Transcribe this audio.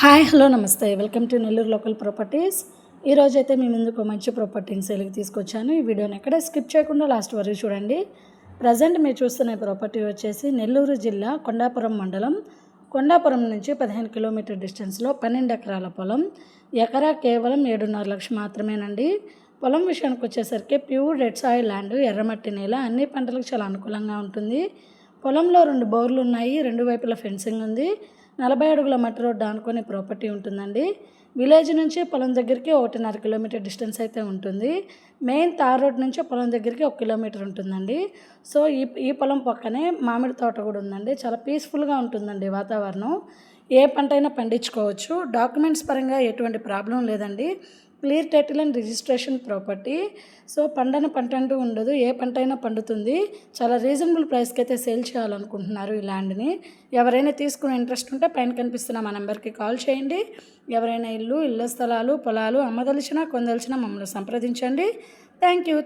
Hi hello నమస్తే welcome to Nellore local properties. ఈరోజైతే మీ ముందుకు మంచి ప్రాపర్టీని సేల్కి తీసుకొచ్చాను. ఈ వీడియోని ఎక్కడ స్కిప్ చేయకుండా లాస్ట్ వరకు చూడండి. ప్రజెంట్ మీరు చూస్తున్న ప్రాపర్టీ వచ్చేసి నెల్లూరు జిల్లా కొండాపురం మండలం. కొండాపురం నుంచి 15 కిలోమీటర్ డిస్టెన్స్లో 12 ఎకరాల పొలం. ఎకరా కేవలం 7.5 లక్షలు మాత్రమేనండి. పొలం విషయానికి వచ్చేసరికి ప్యూర్ రెడ్ సాయిల్ ల్యాండ్, ఎర్రమట్టి నేల, అన్ని పంటలకు చాలా అనుకూలంగా ఉంటుంది. పొలంలో 2 బోర్లు ఉన్నాయి, 2 వైపుల ఫెన్సింగ్ ఉంది. 40 అడుగుల మట్టి రోడ్డు ఆనుకొని ప్రాపర్టీ ఉంటుందండి. విలేజ్ నుంచి పొలం దగ్గరికి 1.5 కిలోమీటర్ డిస్టెన్స్ అయితే ఉంటుంది. మెయిన్ తార్ రోడ్ నుంచి పొలం దగ్గరికి 1 కిలోమీటర్ ఉంటుందండి. సో ఈ పొలం పక్కనే మామిడి తోట కూడా ఉందండి. చాలా పీస్ఫుల్గా ఉంటుందండి వాతావరణం. ఏ పంట అయినా పండించుకోవచ్చు. డాక్యుమెంట్స్ పరంగా ఎటువంటి ప్రాబ్లం లేదండి. Clear title and registration property. So పంటను పంట అంటూ ఉండదు, ఏ పంట అయినా పండుతుంది. చాలా రీజనబుల్ ప్రైస్కి అయితే సేల్ చేయాలనుకుంటున్నారు ఈ ల్యాండ్ని. ఎవరైనా తీసుకునే ఇంట్రెస్ట్ ఉంటే పైన కనిపిస్తున్న మా నెంబర్కి కాల్ చేయండి. ఎవరైనా ఇళ్ళ స్థలాలు పొలాలు అమ్మదలిచినా కొందలిచినా మమ్మల్ని సంప్రదించండి. Thank you.